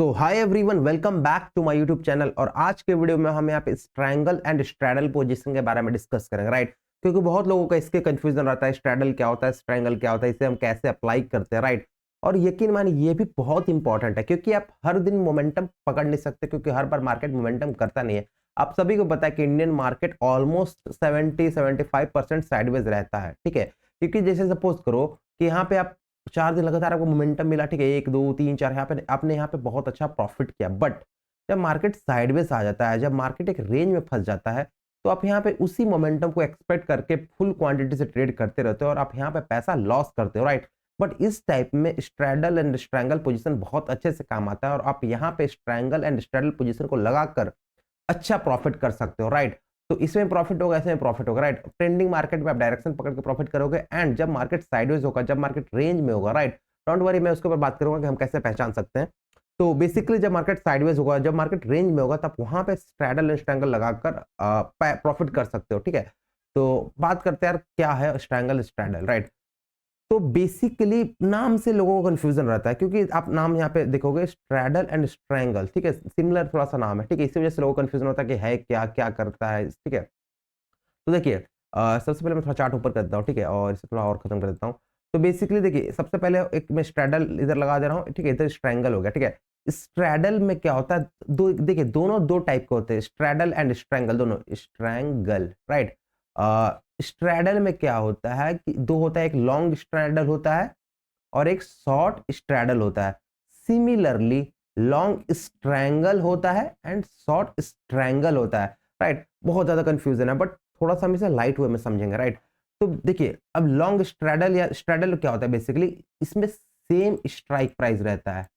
तो hi everyone, welcome back to my YouTube channel. और आज के वीडियो में हम यहाँ पे स्ट्रैंगल एंड स्ट्रैडल पोजीशन के बारे में डिस्कस करेंगे, राइट। क्योंकि बहुत लोगों का इसके कंफ्यूजन रहता है, स्ट्रैडल क्या होता है, स्ट्रैंगल क्या होता है, इसे हम कैसे अप्लाई करते हैं, राइट। और यकीन मानिए ये भी बहुत इंपॉर्टेंट है, क्योंकि आप हर दिन मोमेंटम पकड़ नहीं सकते, क्योंकि हर बार मार्केट मोमेंटम करता नहीं है। आप सभी को पता है कि इंडियन मार्केट ऑलमोस्ट 70-75% साइडवेज रहता है, ठीक है। क्योंकि जैसे सपोज करो कि यहाँ पे आप 4 दिन लगातार आपको मोमेंटम मिला, ठीक है, 1 2 3 4, यहाँ पे आपने यहाँ पे बहुत अच्छा प्रॉफिट किया। बट जब मार्केट साइडवेज आ जाता है, जब मार्केट एक रेंज में फंस जाता है, तो आप यहाँ पे उसी मोमेंटम को एक्सपेक्ट करके फुल क्वांटिटी से ट्रेड करते रहते हो और आप यहाँ पे पैसा लॉस करते हो, राइट। बट इस टाइप में स्ट्रैडल एंड स्ट्रैंगल पोजीशन बहुत अच्छे से काम आता है और आप यहाँ पे स्ट्रैंगल एंड स्ट्रैडल पोजीशन को लगाकर अच्छा प्रॉफिट कर सकते हो, राइट। तो इसमें प्रॉफिट होगा, ऐसे में प्रॉफिट होगा, राइट। ट्रेंडिंग मार्केट में आप डायरेक्शन पकड़ के प्रॉफिट करोगे, एंड जब मार्केट साइडवेज होगा, जब मार्केट रेंज में होगा, राइट, डोंट वरी, मैं उसके ऊपर बात करूंगा कि हम कैसे पहचान सकते हैं। तो बेसिकली जब मार्केट साइडवेज होगा, जब मार्केट रेंज में होगा, तब वहां पे स्ट्रैडल एंड स्ट्रैंगल लगाकर प्रॉफिट कर सकते हो, ठीक है। तो बात करते हैं यार, क्या है स्ट्रैंगल स्ट्रैडल, राइट। तो बेसिकली नाम से लोगों को कंफ्यूजन रहता है, क्योंकि आप नाम यहाँ पे देखोगे स्ट्रैडल एंड स्ट्रैंगल, ठीक है, सिमिलर थोड़ा सा नाम है, ठीक है। इसी वजह से लोगों को कंफ्यूजन होता है कि है क्या, क्या करता है, ठीक है। तो देखिए, सबसे पहले मैं थोड़ा चार्ट ऊपर कर देता हूँ, ठीक है, और इसे थोड़ा और खत्म कर देता हूँ। तो बेसिकली देखिए, सबसे पहले एक मैं स्ट्रैडल इधर लगा दे रहा हूँ, ठीक है, इधर स्ट्रैंगल हो गया, ठीक है। स्ट्रैडल में क्या होता है, दो देखिए, दोनों दो टाइप के होते हैं, स्ट्रैडल एंड स्ट्रैंगल, दोनों स्ट्रैंगल, राइट। स्ट्रैडल में क्या होता है कि दो होता है, एक लॉन्ग स्ट्रैडल होता है और एक शॉर्ट स्ट्रैडल होता है। सिमिलरली लॉन्ग स्ट्रैंगल होता है एंड शॉर्ट स्ट्रैंगल होता है, राइट। बहुत ज्यादा कंफ्यूजन है, बट थोड़ा सा हम इसे लाइट वे में समझेंगे, राइट। तो देखिए, अब लॉन्ग स्ट्रैडल या स्ट्रैडल क्या होता है, बेसिकली इसमें सेम स्ट्राइक प्राइस रहता है,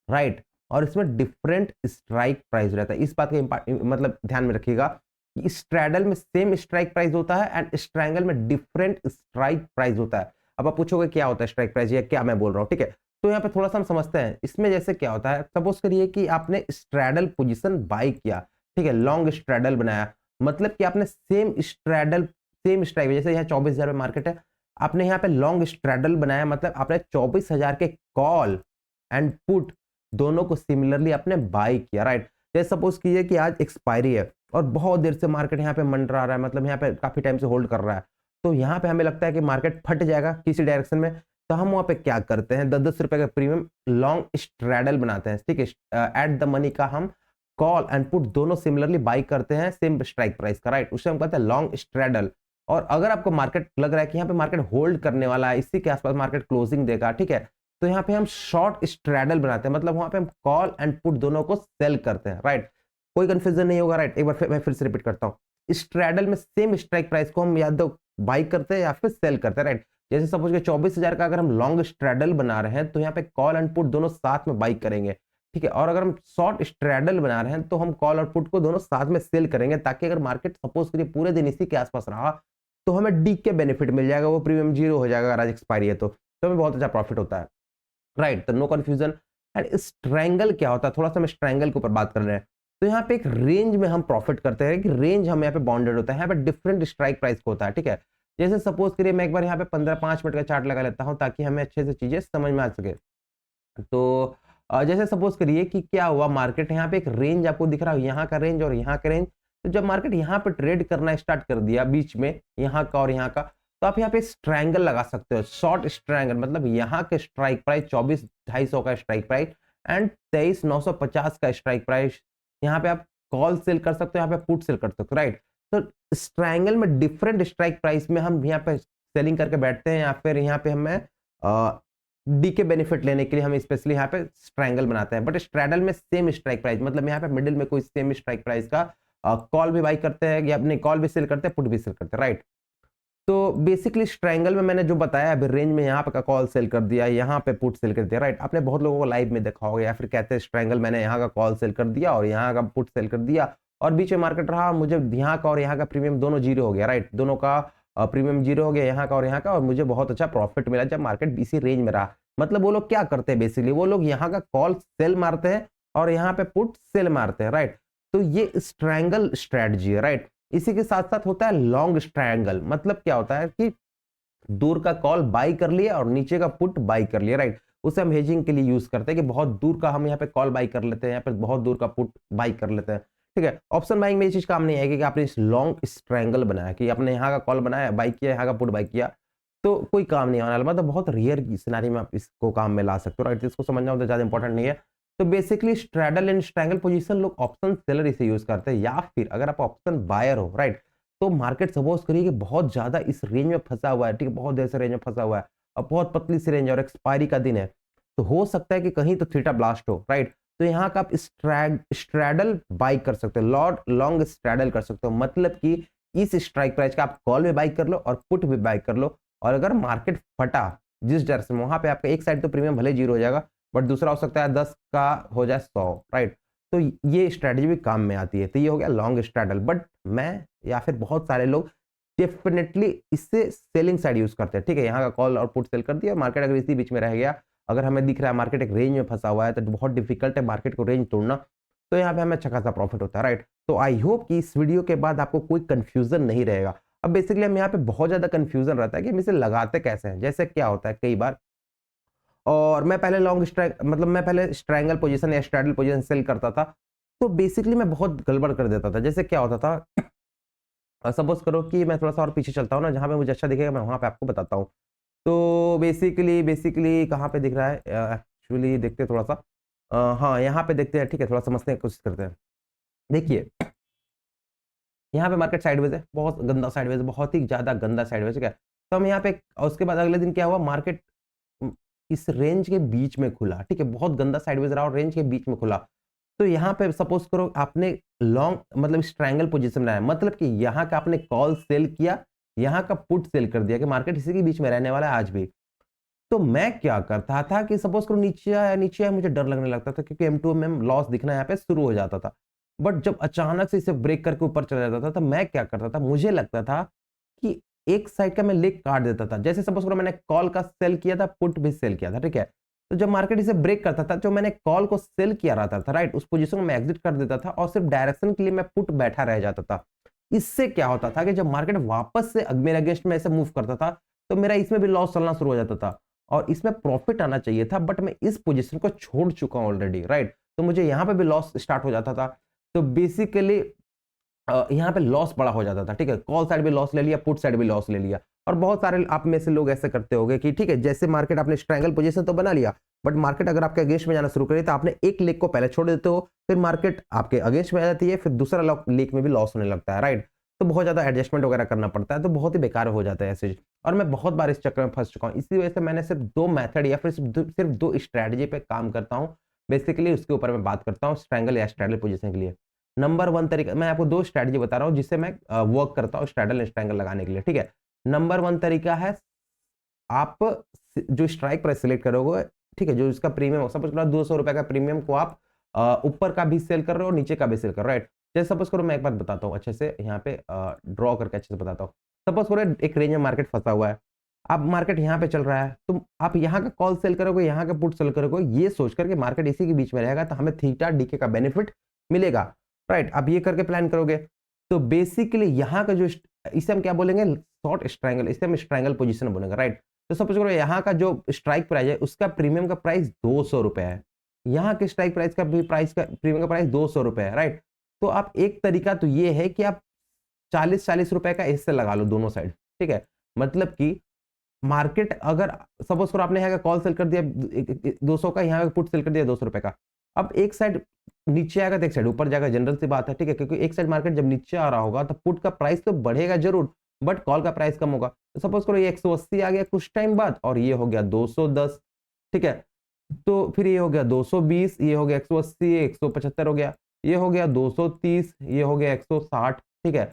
राइट, और इसमें डिफरेंट स्ट्राइक प्राइस रहता है। इस बात का मतलब ध्यान में रखिएगा कि स्ट्रैडल में सेम स्ट्राइक प्राइस होता है एंड स्ट्रैंगल में डिफरेंट स्ट्राइक प्राइस होता है। अब आप पूछोगे क्या होता है स्ट्राइक प्राइस, या क्या मैं बोल रहा हूँ, ठीक है। तो यहाँ पे थोड़ा सा हम समझते हैं। इसमें जैसे क्या होता है, सपोज करिए कि आपने स्ट्रैडल पोजीशन बाय किया, ठीक है, लॉन्ग स्ट्रैडल बनाया, मतलब कि आपने सेम स्ट्रैडल, सेम स्ट्राइक, जैसे यहाँ 24,000 में मार्केट है, आपने यहाँ पे लॉन्ग स्ट्रैडल बनाया, मतलब आपने 24,000 के कॉल एंड पुट दोनों को सिमिलरली आपने बाय किया, राइट। जैसे सपोज कीजिए कि आज एक्सपायरी है और बहुत देर से मार्केट यहाँ पे मंडरा रहा है, मतलब यहाँ पे काफी टाइम से होल्ड कर रहा है, तो यहाँ पे हमें लगता है कि मार्केट फट जाएगा किसी डायरेक्शन में, तो हम वहां पे क्या करते हैं, 10-10 रुपए का प्रीमियम लॉन्ग स्ट्रैडल बनाते हैं, ठीक है। एट द मनी का हम कॉल एंड पुट दोनों सिमिलरली बाई करते हैं सेम स्ट्राइक प्राइस का, राइट। उसे हम कहते हैं लॉन्ग स्ट्रैडल। और अगर आपको मार्केट लग रहा है कि यहाँ पे मार्केट होल्ड करने वाला है, इसी के आसपास मार्केट क्लोजिंग देगा, ठीक है, तो यहाँ पे हम शॉर्ट स्ट्रैडल बनाते हैं, मतलब वहां पे हम कॉल एंड पुट दोनों को सेल करते हैं, राइट। कोई कंफ्यूजन नहीं होगा, राइट। एक बार मैं फिर से रिपीट करता हूँ। स्ट्रैडल में सेम स्ट्राइक प्राइस को हम या तो बाई करते हैं या फिर सेल करते हैं, राइट। जैसे सपोज कि 24,000 का अगर हम लॉन्ग स्ट्रैडल बना रहे हैं, तो यहाँ पे कॉल एंड पुट दोनों साथ में बाई करेंगे, ठीक है। और अगर हम शॉर्ट स्ट्रैडल बना रहे हैं, तो हम कॉल और पुट को दोनों साथ में सेल करेंगे, ताकि अगर मार्केट सपोज करिए पूरे दिन इसी के आसपास रहा, तो हमें डी के बेनिफिट मिल जाएगा, वो प्रीमियम जीरो हो जाएगा अगर आज एक्सपायरी है, तो हमें बहुत अच्छा प्रॉफिट होता है, राइट। तो नो कंफ्यूजन। एंड स्ट्रैंगल क्या होता है, थोड़ा सा हम स्ट्रैंगल के ऊपर बात कर रहे हैं। तो यहाँ पे एक रेंज में हम प्रॉफिट करते हैं, कि रेंज हम यहाँ पे बाउंडेड होता है, यहाँ पे डिफरेंट स्ट्राइक प्राइस होता है, ठीक है। जैसे सपोज करिए मैं एक बार यहाँ पे 15-5 मिनट का चार्ट लगा लेता हूँ, ताकि हमें अच्छे से चीजें समझ में आ सके। तो जैसे सपोज करिए कि क्या हुआ, मार्केट यहाँ पे एक रेंज आपको दिख रहा है, यहाँ का रेंज और यहाँ का रेंज। तो जब मार्केट यहाँ पे ट्रेड करना स्टार्ट कर दिया बीच में, यहाँ का और यहाँ का, तो आप यहाँ पे स्ट्रैंगल लगा सकते हो, शॉर्ट स्ट्रैंगल, मतलब यहाँ के स्ट्राइक प्राइस 24,250 का स्ट्राइक प्राइस एंड 23,950 का स्ट्राइक प्राइस, यहाँ पे आप कॉल सेल कर सकते हो, यहाँ पे पुट सेल कर सकते हो, राइट। तो स्ट्रैंगल में डिफरेंट स्ट्राइक प्राइस में हम यहाँ पे सेलिंग करके बैठते हैं, या फिर यहाँ पे हमें डी के बेनिफिट लेने के लिए हम स्पेशली यहाँ पे स्ट्रैंगल बनाते हैं। बट स्ट्रैडल में सेम स्ट्राइक प्राइस, मतलब यहाँ पे मिडिल में कोई सेम स्ट्राइक प्राइस का कॉल भी बाई करते हैं, या अपने कॉल भी सेल करते हैं, पुट भी सेल करते हैं, राइट। तो बेसिकली स्ट्रैंगल में मैंने जो बताया, अभी रेंज में यहाँ पे कॉल सेल कर दिया, यहाँ पे पुट सेल कर दिया, राइट। आपने बहुत लोगों को लाइव में देखा होगा, या फिर कहते हैं स्ट्रैंगल मैंने यहाँ का कॉल सेल कर दिया और यहाँ का पुट सेल कर दिया, और बीच में मार्केट रहा, मुझे यहाँ का और यहाँ का प्रीमियम दोनों जीरो हो गया, राइट। दोनों का प्रीमियम जीरो हो गया, यहाँ का और यहाँ का, और मुझे बहुत अच्छा प्रॉफिट मिला जब मार्केट इसी रेंज में रहा। मतलब वो लोग क्या करते हैं, बेसिकली वो लोग यहाँ का कॉल सेल मारते हैं और यहाँ पे पुट सेल मारते हैं, राइट। तो ये स्ट्रैंगल स्ट्रेटजी है, राइट। इसी के साथ साथ होता है लॉन्ग स्ट्रैंगल, मतलब क्या होता है कि दूर का कॉल बाई कर लिया और नीचे का पुट बाई कर लिया, राइट। उसे हम हेजिंग के लिए यूज करते हैं कि बहुत दूर का हम यहाँ पे कॉल बाई कर लेते हैं, यहाँ पे बहुत दूर का पुट बाई कर लेते हैं। ठीक है, ऑप्शन बाइंग में ये चीज काम नहीं आएगी कि आपने इस लॉन्ग स्ट्रैंगल बनाया कि आपने यहाँ का कॉल बनाया, बाई किया, यहाँ का पुट बाई किया, तो कोई काम नहीं आने वाला। मतलब बहुत रेयर सिनेरियो में आप इसको काम में ला सकते हो, राइट। इसको समझना तो ज्यादा इंपॉर्टेंट नहीं है। तो basically straddle and strangle position लोग ऑप्शन सेलर इसे यूज करते हैं, या फिर अगर आप ऑप्शन बायर हो, राइट, तो मार्केट सपोज करिए कि बहुत ज्यादा इस रेंज में फंसा हुआ है, ठीक है, बहुत देर से रेंज में फंसा हुआ है, अब बहुत पतली सी रेंज और एक्सपायरी का दिन है, तो हो सकता है कि कहीं तो थीटा ब्लास्ट हो, राइट। तो यहाँ का आप स्ट्रैडल बाई कर सकते हो, लॉन्ग स्ट्रैडल कर सकते हो, मतलब कि इस स्ट्राइक प्राइस का आप कॉल भी बाई कर लो और पुट भी बाई कर लो, और अगर मार्केट फटा जिस डायरेक्शन में, वहां पे आपका एक साइड तो प्रीमियम भले 0 हो जाएगा, बट दूसरा हो सकता है 10 का हो जाए 100, राइट। तो ये स्ट्रेटजी भी काम में आती है। तो ये हो गया लॉन्ग स्ट्रैडल। बट मैं या फिर बहुत सारे लोग डेफिनेटली इससे सेलिंग साइड यूज करते हैं, ठीक है, यहाँ का कॉल और पुट सेल कर दिया, मार्केट अगर इसी बीच में रह गया, अगर हमें दिख रहा है मार्केट एक रेंज में फंसा हुआ है, तो बहुत डिफिकल्ट है मार्केट को रेंज तोड़ना, तो यहाँ पे हमें अच्छा खासा प्रॉफिट होता है, राइट। तो आई होप कि इस वीडियो के बाद आपको कोई कंफ्यूजन नहीं रहेगा। अब बेसिकली हम यहाँ पे बहुत ज्यादा कंफ्यूजन रहता है कि हम इसे लगाते कैसे हैं। जैसे क्या होता है कई बार, और मैं पहले लॉन्ग स्ट्राइक मतलब मैं पहले स्ट्रैंगल पोजीशन या स्ट्रैडल पोजीशन सेल करता था, तो बेसिकली मैं बहुत गड़बड़ कर देता था। जैसे क्या होता था, सपोज करो कि मैं थोड़ा सा और पीछे चलता हूँ ना, जहाँ पे मुझे अच्छा दिखेगा मैं वहां पे आपको बताता हूँ। तो बेसिकली कहाँ पे दिख रहा है, एक्चुअली देखते हैं थोड़ा सा, हाँ यहाँ पे देखते हैं, ठीक है, थोड़ा समझने की कोशिश करते हैं। देखिए यहाँ पे मार्केट साइडवेज है, बहुत गंदा साइडवेज, बहुत ही ज्यादा गंदा साइडवेज, ठीक है। तो हम यहाँ पे, उसके बाद अगले दिन क्या हुआ, मार्केट इस रेंज के बीच में खुला, ठीक है, बहुत गंदा साइडवेज रहा और रेंज के बीच में खुला। तो यहाँ पे सपोज करो आपने लॉन्ग मतलब स्ट्रैंगल पोजीशन बनाया, मतलब कि यहाँ का आपने कॉल सेल किया, यहाँ का पुट सेल कर दिया कि मार्केट इसी के बीच में रहने वाला है आज भी। तो मैं क्या करता था कि सपोज करो नीचे आया, मुझे डर लगने लगता था, क्योंकि M2 में लॉस दिखना यहाँ पे शुरू हो जाता था। बट जब अचानक से इसे ब्रेक करके ऊपर चला जाता था, तो मैं क्या करता था, मुझे लगता था कि एक साइड का मैं लेग काट देता था। जैसे सपोज करो मैंने कॉल का सेल किया था, पुट भी सेल किया था, ठीक है। तो जब मार्केट इसे ब्रेक करता था, जो मैंने कॉल को सेल किया रहता था, राइट, उस पोजीशन में एग्जिट कर देता था और सिर्फ डायरेक्शन के लिए मैं पुट बैठा रह जाता था। इससे क्या होता था कि जब मार्केट वापस से मेरे अगेंस्ट में ऐसे मूव करता था, तो मेरा इसमें भी लॉस चलना शुरू हो जाता था और इसमें प्रॉफिट आना चाहिए था, बट मैं इस पोजीशन को छोड़ चुका हूं ऑलरेडी, राइट। तो मुझे यहां पे भी लॉस स्टार्ट हो जाता था। तो बेसिकली यहाँ पे लॉस बड़ा हो जाता था, ठीक है, कॉल साइड भी लॉस ले लिया, पुट साइड भी लॉस ले लिया। और बहुत सारे आप में से लोग ऐसे करते होंगे कि ठीक है, जैसे मार्केट आपने स्ट्रैंगल पोजीशन तो बना लिया, बट मार्केट अगर आपके अगेंस्ट में जाना शुरू करे तो आपने एक लेग को पहले छोड़ देते हो, फिर मार्केट आपके अगेंस्ट में आ जाती है, फिर दूसरा लेग में भी लॉस होने लगता है, राइट। तो बहुत ज्यादा एडजस्टमेंट वगैरह करना पड़ता है, तो बहुत ही बेकार हो जाता है ऐसे। और मैं बहुत बार इस चक्कर में फंस चुका हूँ। इसी वजह से मैंने सिर्फ 2 मेथड या फिर सिर्फ दो स्ट्रैटेजी पे काम करता हूँ। बेसिकली उसके ऊपर मैं बात करता हूँ स्ट्रैंगल या स्ट्रैडल पोजीशन के लिए। नंबर 1 तरीका, मैं आपको 2 स्ट्रैटेजी बता रहा हूँ जिससे मैं वर्क करता हूँ स्ट्रैडल एंड स्ट्रैंगल लगाने के लिए, ठीक है। नंबर 1 तरीका है, आप जो स्ट्राइक प्राइस सिलेक्ट करोगे, ठीक है, जो इसका प्रीमियम, सपोज करो 200 रुपए का प्रीमियम को आप ऊपर का भी सेल कर रहे हो, नीचे का भी सेल कर रहे हो, राइट। जैसे सपोज करो, मैं एक बात बताता हूँ अच्छे से, यहाँ पे ड्रॉ करके अच्छे से बताता हूँ। सपोज करो एक रेंज में मार्केट फंसा हुआ है, अब मार्केट यहाँ पे चल रहा है, तो आप यहाँ का कॉल सेल करोगे, यहाँ का पुट सेल करोगे, ये सोच करके मार्केट इसी के बीच में रहेगा, तो हमें थीटा डीके का बेनिफिट मिलेगा, राइट। अब ये करके प्लान करोगे, तो बेसिकली यहाँ का जो इसे हम क्या बोलेंगे, शॉर्ट स्ट्रैंगल, इसे हम स्ट्रैंगल पोजीशन बोलेंगे, राइट। तो सपोज करो यहाँ का जो स्ट्राइक प्राइस है, उसका प्रीमियम का प्राइस 200 रुपए है, यहाँ के स्ट्राइक प्राइस का भी प्रीमियम का प्राइस 200 रुपए है, राइट। तो आप एक तरीका तो ये है कि आप 40-40 रुपए का इससे लगा लो दोनों साइड, ठीक है। मतलब कि मार्केट अगर सपोज करो आपने यहाँ का कॉल सेल कर दिया 200 का, यहाँ का पुट सेल कर दिया 200 रुपए का, अब एक साइड नीचे आएगा तो एक साइड ऊपर जाएगा, जनरल सी बात है, ठीक है, क्योंकि एक साइड मार्केट जब नीचे आ रहा होगा तो पुट का प्राइस तो बढ़ेगा जरूर, बट कॉल का प्राइस कम होगा। तो सपोज करो ये 180 आ गया कुछ टाइम बाद, और ये हो गया 210, ठीक है। तो फिर ये हो गया 220, ये हो गया 180, 175 हो गया, ये हो गया 230, ये हो गया 160, ठीक है।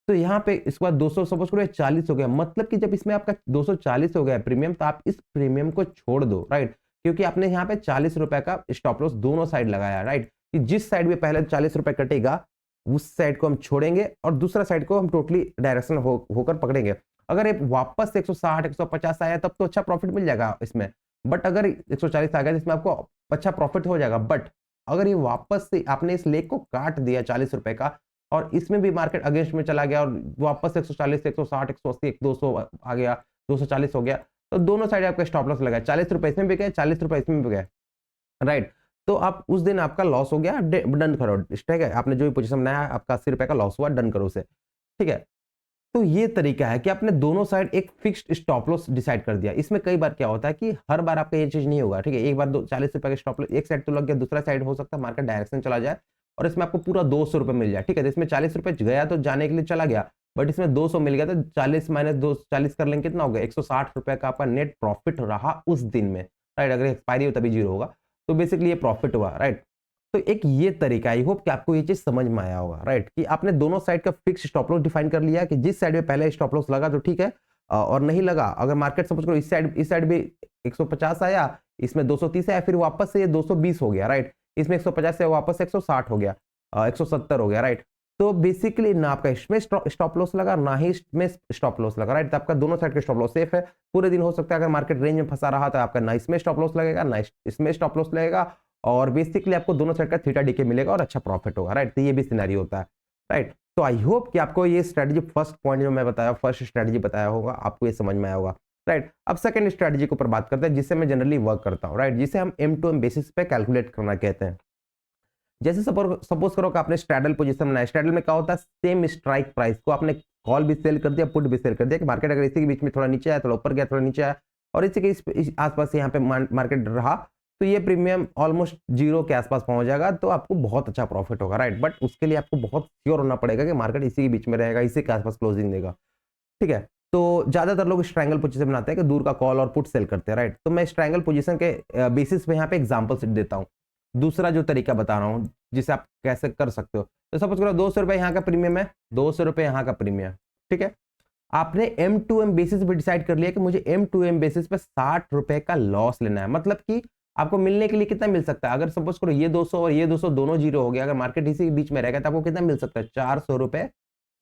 तो यहाँ पे इसके बाद 200 सपोज करो 40 हो गया, मतलब कि जब इसमें आपका 240 हो गया प्रीमियम, तो आप इस प्रीमियम को छोड़ दो, राइट, क्योंकि आपने यहाँ पे 40 रुपए का स्टॉप लॉस दोनों साइड लगाया, राइट, कि जिस साइड में पहले 40 रुपए कटेगा उस साइड को हम छोड़ेंगे और दूसरा साइड को हम टोटली डायरेक्शन होकर पकड़ेंगे। अगर ये वापस से 160 150 आया तब तो अच्छा प्रॉफिट मिल जाएगा इसमें, बट अगर 140 आ गया तो इसमें आपको अच्छा प्रॉफिट हो जाएगा। बट अगर ये वापस से आपने इस लेग को काट दिया 40 रुपए का और इसमें भी मार्केट अगेंस्ट में चला गया और वापस 140 160 180 200 आ गया, 240 हो गया, तो दोनों साइड आपका स्टॉप लॉस लगा, 40 रुपए इसमें भी गए, 40 रुपए इसमें भी गए, राइट। तो आप उस दिन आपका लॉस हो गया, डन करो, ठीक है, आपने जो भी पोजीशन बनाया आपका 80 रुपए का लॉस हुआ, डन करो उसे, ठीक है। तो ये तरीका है कि आपने दोनों साइड एक फिक्स्ड स्टॉप लॉस डिसाइड कर दिया। इसमें कई बार क्या होता है कि हर बार आपका ये चीज नहीं होगा, ठीक है। एक बार 40 रुपए का स्टॉप लॉस एक साइड तो लग गया, दूसरा साइड हो सकता है मार्केट डायरेक्शन चला जाए और इसमें आपको पूरा 200 रुपए मिल जाए, ठीक है। तो इसमें 40 रुपए गया तो जाने के लिए चला गया, बट इसमें 200 मिल गया, तो 40 माइनस 2 40 कर लेंगे कितना हो गया, 160 रुपए का आपका नेट प्रॉफिट रहा उस दिन में, राइट। अगर एक्सपायरी हो तभी जीरो होगा, तो बेसिकली ये प्रॉफिट हुआ, राइट। तो एक ये तरीका, आई होप कि आपको ये चीज समझ में आया होगा, राइट, कि आपने दोनों साइड का फिक्स स्टॉप लॉस डिफाइन कर लिया कि जिस साइड में पहले स्टॉप लॉस लगा तो ठीक है, और नहीं लगा, अगर मार्केट सपोज करो इस साइड भी 150 आया, इसमें 230 आया, फिर वापस से ये 220 हो गया, राइट। इसमें 150 से वापस 160 हो गया, 170 हो गया, राइट। तो बेसिकली ना आपका इसमें स्टॉप लॉस लगा, ना ही इसमें स्टॉप लॉस लगा, राइट। तो आपका दोनों साइड का स्टॉप लॉस सेफ है। पूरे दिन हो सकता है अगर मार्केट रेंज में फंसा रहा तो आपका ना इसमें स्टॉप लॉस लगेगा, ना इसमें स्टॉप लॉस लगेगा, और बेसिकली आपको दोनों साइड का थीटा डीके मिलेगा और अच्छा प्रॉफिट होगा, राइट। तो ये भी सिनेरियो होता है, राइट। तो आई होप कि आपको ये स्ट्रेटजी, फर्स्ट पॉइंट जो मैं बताया, फर्स्ट स्ट्रेटजी बताया होगा, आपको ये समझ में आया होगा, राइट। अब सेकंड स्ट्रेटजी के ऊपर बात करते हैं, जिससे मैं जनरली वर्क करता हूँ, राइट, जिसे हम M2M बेसिस पे कैलकुलेट करना कहते हैं। जैसे सपोज करो कि आपने स्ट्रैडल पोजीशन बनाया, स्ट्रैडल में क्या होता है, सेम स्ट्राइक प्राइस को आपने कॉल भी सेल कर दिया, पुट भी सेल कर दिया, कि मार्केट अगर इसी के बीच में थोड़ा नीचे आया, थोड़ा ऊपर गया, थोड़ा नीचे आया, और इसी के आसपास यहाँ पे मार्केट रहा, तो ये प्रीमियम ऑलमोस्ट जीरो के आसपास पहुंच जाएगा, तो आपको बहुत अच्छा प्रॉफिट होगा, राइट। बट उसके लिए आपको बहुत श्योर होना पड़ेगा कि मार्केट इसी के बीच में रहेगा, इसी के आसपास क्लोजिंग देगा, ठीक है। तो ज्यादातर लोग स्ट्रैंगल पोजीशन बनाते हैं कि दूर का कॉल और पुट सेल करते हैं, राइट। तो मैं स्ट्रैंगल पोजीशन के बेसिस पे यहाँ पे एग्जांपल देता हूँ। दूसरा जो तरीका बता रहा हूँ जिसे आप कैसे कर सकते हो, तो सपोज करो 200 रुपए यहाँ का प्रीमियम है, 200 रुपए यहाँ का प्रीमियम, ठीक है। आपने M2M बेसिस पे डिसाइड कर लिया कि मुझे M2M बेसिस पे 60 रुपए का लॉस लेना है, मतलब कि आपको मिलने के लिए कितना मिल सकता है, अगर सपोज करो ये 200 और ये 200 दोनों जीरो हो गया, अगर मार्केट इसी के बीच में रहेगा तो आपको कितना मिल सकता है, 400 रुपए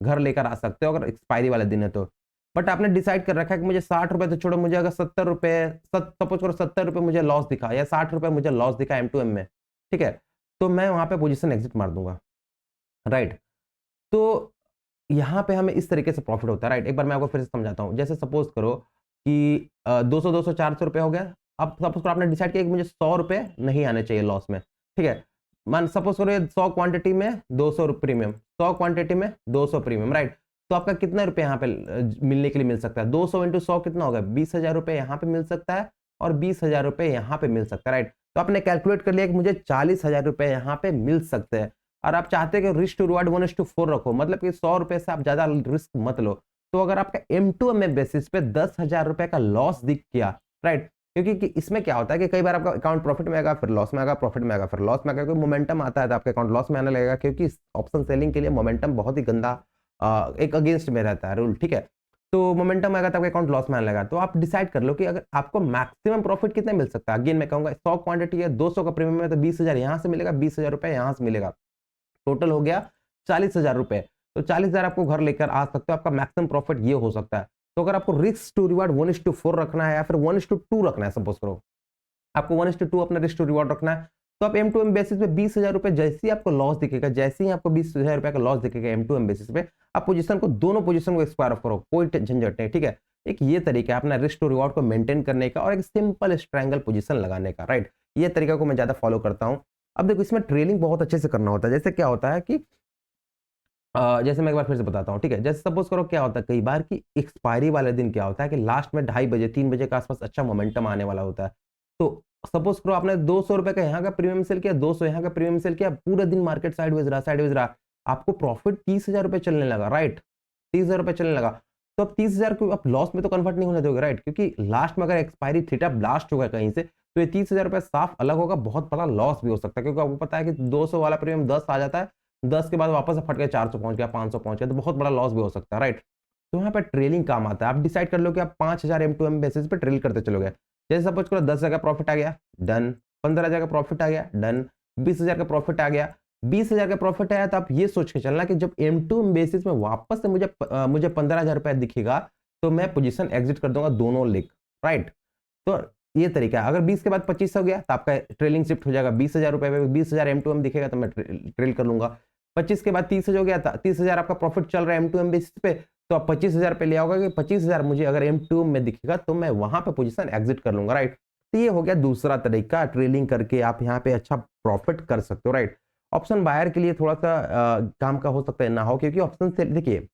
घर लेकर आ सकते हो अगर एक्सपायरी वाले दिन है तो। बट आपने डिसाइड कर रखा है कि मुझे 60 रुपए तो छोड़ो, मुझे अगर 70 रुपए, सपोज करो 70 रुपए मुझे लॉस दिखा या 60 रुपए मुझे लॉस दिखा M2M में, ठीक है, तो मैं वहां पे पोजीशन एग्जिट मार दूंगा, राइट। तो यहाँ पे हमें इस तरीके से प्रॉफिट होता है, राइट। एक बार मैं आपको फिर से समझाता हूँ। जैसे सपोज करो कि 200 200 400 रुपए हो गया। अब सपोज करो आपने डिसाइड किया कि मुझे 100 रुपए नहीं आने चाहिए लॉस में, ठीक है। मान सपोज करो 100 क्वांटिटी में 200 प्रीमियम, 100 क्वांटिटी में 200 प्रीमियम, राइट। तो आपका कितना रुपए यहाँ पे मिलने के लिए मिल सकता है, 200 इंटू 100 कितना होगा, 20,000 रुपए यहाँ पे मिल सकता है और 20,000 रुपए यहाँ पे मिल सकता है, राइट। तो आपने कैलकुलेट कर लिया कि मुझे 40,000 रुपए यहाँ पे मिल सकते हैं, और आप चाहते हैं कि रिस्क टू रिवार्ड 1:4 रखो, मतलब कि 100 रुपए से आप ज्यादा रिस्क मत लो। तो अगर आपका M2M बेसिस पे 10,000 रुपए का लॉस दिख गया, राइट, क्योंकि इसमें क्या होता है कि कई बार आपका अकाउंट प्रॉफिट में आएगा, फिर लॉस में आएगा, प्रॉफिट में आएगा, फिर लॉस में आएगा, कोई मोमेंटम आता है तो आपका अकाउंट लॉस में आने लगेगा, क्योंकि ऑप्शन सेलिंग के लिए मोमेंटम बहुत ही गंदा एक अगेंस्ट में रहता है रूल, ठीक है। तो मोमेंटम आएगा तो आपका अकाउंट लॉस में आने लगा। तो आप डिसाइड कर लो कि अगर आपको मैक्सिमम प्रॉफिट कितना मिल सकता है। अगेन मैं कहूंगा 100 क्वांटिटी है, 200 का प्रीमियम है, तो 20,000 यहाँ से मिलेगा, 20,000 रुपए यहाँ से मिलेगा, टोटल हो गया 40,000 रुपए। तो 40,000 आपको घर लेकर आ सकते हो, आपका मैक्सिमम प्रॉफिट ये हो सकता है। तो अगर आपको रिस्क टू रिवार्ड 1:4 रखना है या फिर 1:2 रखना है, सपोज करो आपको 1:2 अपना रिस्क टू रिवार्ड रखना है, तो आप M2M बेसिस पे 20,000 रुपए जैसे ही आपको लॉस दिखेगा, जैसे ही आपको 20,000 रुपए का लॉस दिखेगा M2M बेसिस पे, आप पोजीशन को, दोनों पोजीशन को एक्सपायर ऑफ करो, कोई झंझट नहीं, ठीक है। एक ये तरीका है अपना रिस्क टू रिवार्ड को मेंटेन करने का और एक सिंपल स्ट्रैंगल पोजीशन लगाने का, राइट। ये तरीका को मैं ज्यादा फॉलो करता हूं। अब देखो इसमें ट्रेलिंग बहुत अच्छे से करना होता है। जैसे क्या होता है कि जैसे मैं एक बार फिर से बताता हूँ, ठीक है। जैसे सपोज करो क्या होता है कई बार कि एक्सपायरी वाले दिन क्या होता है कि लास्ट में 2:30 बजे 3 बजे के आसपास अच्छा मोमेंटम आने वाला होता है। तो सपोज करो आपने 200 रुपए का यहाँ का प्रीमियम सेल किया, 200 यहाँ का प्रीमियम सेल किया, पूरे दिन मार्केट साइडवेज रहा, आपको प्रॉफिट 30,000 रुपए चलने लगा, राइट, 30,000 रुपए चलने लगा। तो अब 30,000 को आप लॉस में तो कन्वर्ट नहीं होने दोगे, राइट, क्योंकि लास्ट में अगर एक्सपायरी थीटा ब्लास्ट होगा कहीं से, तो ये 30,000 रुपए साफ अलग होगा, बहुत बड़ा लॉस भी हो सकता है, क्योंकि आपको पता है कि 200 वाला प्रीमियम 10 आ जाता है, 10 के बाद वापस से फट के 400 पहुंच गया, 500 पहुंच गया, तो बहुत बड़ा लॉस भी हो सकता है, राइट। तो यहाँ पर ट्रेलिंग काम आता है। आप डिसाइड कर लो कि आप 5,000 M2M बेसिस पे ट्रेल करते चलोगे। जैसे सपोज करो 10,000 का प्रॉफिट आ गया, डन, 15,000 का प्रॉफिट आ गया, डन, 20,000 का प्रॉफिट आ गया, 20,000 का प्रॉफिट आया, तो आप ये सोच के चलना कि जब M2M बेसिस में वापस से मुझे 15,000 रुपए दिखेगा, तो मैं पोजीशन एग्जिट कर दूंगा दोनों लेग, राइट। तो ये तरीका है। अगर 20 के बाद 25 हो गया तो आपका ट्रेलिंग शिफ्ट हो जाएगा 20,000 रुपए पे, 20,000 M2M दिखेगा तो मैं ट्रेल कर लूंगा। 25 के बाद 30 हो गया, 30,000 आपका प्रॉफिट चल रहा है M2M बेसिस पे, तो आप 25,000 पे ले आओगे कि 25,000 मुझे अगर M2 में दिखेगा तो मैं वहां पे पोजीशन एग्जिट कर लूंगा, राइट। तो ये हो गया दूसरा तरीका, ट्रेलिंग करके आप यहाँ पे अच्छा प्रॉफिट कर सकते हो, राइट। ऑप्शन बायर के लिए थोड़ा सा काम का हो सकता है ना हो, क्योंकि ऑप्शन से देखिए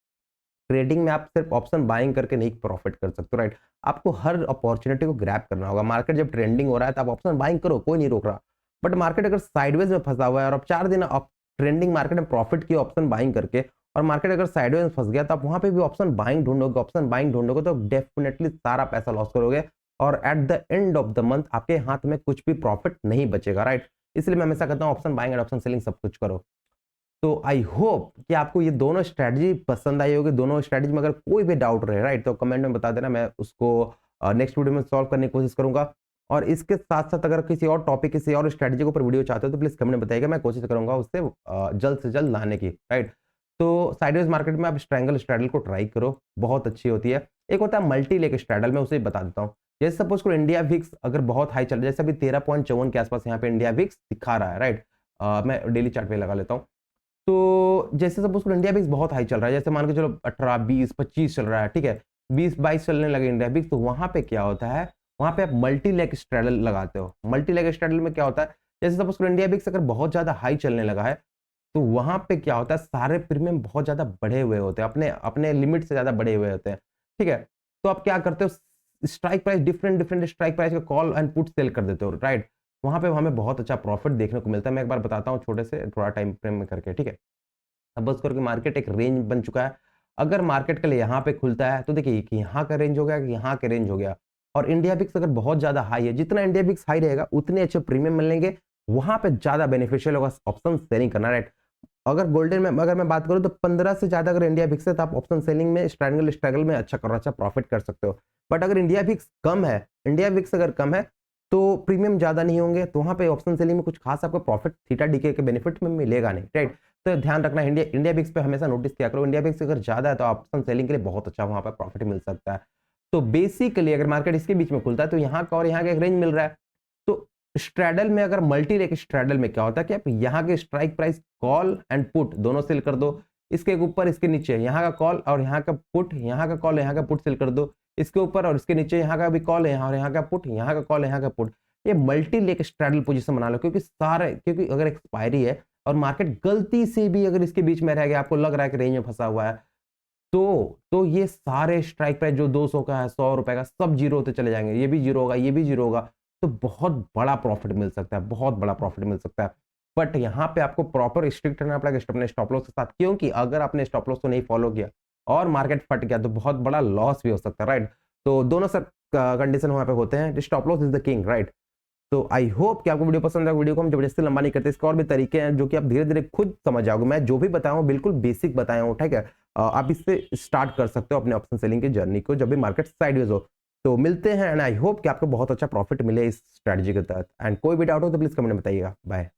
ट्रेडिंग में आप सिर्फ ऑप्शन बाइंग करके नहीं प्रॉफिट कर सकते, राइट। आपको हर अपॉर्चुनिटी को ग्रैब करना होगा। मार्केट जब ट्रेंडिंग हो रहा है तो आप ऑप्शन बाइंग करो, कोई नहीं रोक रहा। बट मार्केट अगर साइडवेज में फंसा हुआ है और आप 4 दिन आप ट्रेंडिंग मार्केट में प्रॉफिट किए ऑप्शन बाइंग करके, और मार्केट अगर साइडवेज में फंस गया तो आप वहां पे भी ऑप्शन बाइंग ढूंढोगे, ऑप्शन बाइंग ढूंढोगे तो डेफिनेटली सारा पैसा लॉस करोगे और at the end of the month आपके हाथ में कुछ भी प्रॉफिट नहीं बचेगा, राइट। इसलिए मैं हमेशा कहता हूँ option buying and option selling सब कुछ करो। तो आई होप कि आपको ये दोनों स्ट्रैटेजी पसंद आई होगी। दोनों स्ट्रैटेजी में अगर कोई भी डाउट रहे, राइट, तो कमेंट में बता देना, मैं उसको नेक्स्ट वीडियो में सॉल्व करने की कोशिश करूंगा। और इसके साथ साथ अगर किसी और टॉपिक, किसी और स्ट्रैटेजी के ऊपर वीडियो चाहते हो तो प्लीज कमेंट में बताइएगा, मैं कोशिश करूंगा उससे जल्द से जल्द लाने की, राइट। तो साइडवेज मार्केट में आप स्ट्रैंगल स्ट्रैडल को ट्राई करो, बहुत अच्छी होती है। एक होता है मल्टी लेग स्ट्रैडल, मैं उसे बता देता हूँ। जैसे सपोज करो इंडिया विक्स अगर बहुत हाई चल रहा है, जैसे अभी 13.54 के आसपास यहाँ पे इंडिया विक्स दिखा रहा है, राइट। मैं डेली चार्ट पे लगा लेता हूँ। तो जैसे सपोज करो इंडिया बिक्स बहुत हाई चल रहा है, जैसे मान के चलो 18, 20, 25 चल रहा है, ठीक है, 20, 22 चलने लगे इंडिया बिक्स, तो वहां पे क्या होता है, वहां पे आप मल्टी लेग स्ट्रैडल लगाते हो। मल्टी लेग स्ट्रैडल में क्या होता है, जैसे सपोज करो इंडिया बिक्स अगर बहुत ज्यादा हाई चलने लगा है तो वहां पे क्या होता है, सारे प्रीमियम बहुत ज्यादा बढ़े हुए होते हैं, अपने अपने लिमिट से ज्यादा बढ़े हुए होते हैं, ठीक है। तो आप क्या करते हो, strike price different different strike price का कॉल एंड पुट सेल कर देते हो, राइट। वहां पे हमें बहुत अच्छा प्रॉफिट देखने को मिलता है। मैं एक बार बताता हूँ छोटे से थोड़ा टाइम फ्रेम में करके, ठीक है। सपोज करो कि मार्केट एक रेंज बन चुका है। अगर मार्केट के लिए यहाँ पे खुलता है तो देखिए कि यहाँ का रेंज हो गया, कि यहाँ का रेंज हो गया, और इंडिया बिक्स अगर बहुत ज्यादा हाई है, जितना इंडिया बिक्स हाई रहेगा उतने अच्छे प्रीमियम मिलेंगे, वहां पे ज्यादा बेनिफिशियल होगा ऑप्शन सेलिंग करना, राइट। अगर गोल्डन में अगर मैं बात करूं तो 15 से ज्यादा अगर इंडिया बिक्स है तो आप ऑप्शन सेलिंग में स्ट्रैंगल स्ट्रगल में अच्छा प्रॉफिट कर सकते हो। बट अगर इंडिया बिक्स कम है, इंडिया बिक्स अगर कम है तो प्रीमियम ज्यादा नहीं होंगे, तो वहां पे ऑप्शन सेलिंग में कुछ खास आपको प्रॉफिट थीटा डीके के बेनिफिट में मिलेगा नहीं, राइट। तो ध्यान रखना, इंडिया इंडिया बिक्स पे हमेशा नोटिस किया करो, इंडिया बिक्स अगर ज्यादा है तो ऑप्शन सेलिंग के लिए बहुत अच्छा वहां पर प्रॉफिट मिल सकता है। तो बेसिकली अगर मार्केट इसके बीच में खुलता है तो यहाँ का और यहाँ का एक रेंज मिल रहा है। तो स्ट्रैडल में अगर मल्टी लेग स्ट्रैडल में क्या होता है कि आप यहाँ के strike price call and put दोनों सेल कर दो, इसके ऊपर इसके नीचे यहाँ का कॉल और यहाँ का पुट, यहाँ का कॉल यहाँ का पुट सेल कर दो, इसके ऊपर और इसके नीचे यहाँ का भी कॉल है और यहाँ का पुट, यहाँ का कॉल यहाँ का पुट। ये मल्टी लेग स्ट्रैडल पोजीशन बना लो, क्योंकि अगर एक्सपायरी है और मार्केट गलती से भी अगर इसके बीच में रह गया, आपको लग रहा है कि रेंज में फंसा हुआ है, तो ये सारे स्ट्राइक प्राइस जो 200 का है, 100 रुपए का, सब जीरो होते चले जाएंगे, ये भी जीरो होगा, ये भी जीरो होगा। तो बहुत बड़ा प्रॉफिट मिल सकता है, बहुत बड़ा प्रॉफिट मिल सकता है। बट यहाँ पे आपको प्रॉपर स्ट्रिक्ट रहना पड़ेगा अपने स्टॉप लॉस के साथ, क्योंकि अगर आपने स्टॉप लॉस को नहीं फॉलो किया और मार्केट फट गया तो बहुत बड़ा लॉस भी हो सकता है, राइट। तो दोनों सब कंडीशन वहां पे होते हैं, stop loss is the king, right. तो आई होप कि आपको वीडियो पसंद है। वीडियो को हम जबरदस्ती लंबा नहीं करते, इसके और भी तरीके हैं जो कि आप धीरे धीरे खुद समझ जाओगे। मैं जो भी बताया हूँ बिल्कुल बेसिक बताया हूँ, ठीक है। आप इससे स्टार्ट कर सकते हो अपने ऑप्शन सेलिंग की जर्नी को जब भी मार्केट साइडवेज हो। तो मिलते हैं एंड आई होप कि आपको बहुत अच्छा प्रॉफिट मिले इस स्ट्रैटेजी के तहत। एंड कोई भी डाउट हो तो प्लीज कमेंट में बताइएगा। बाय।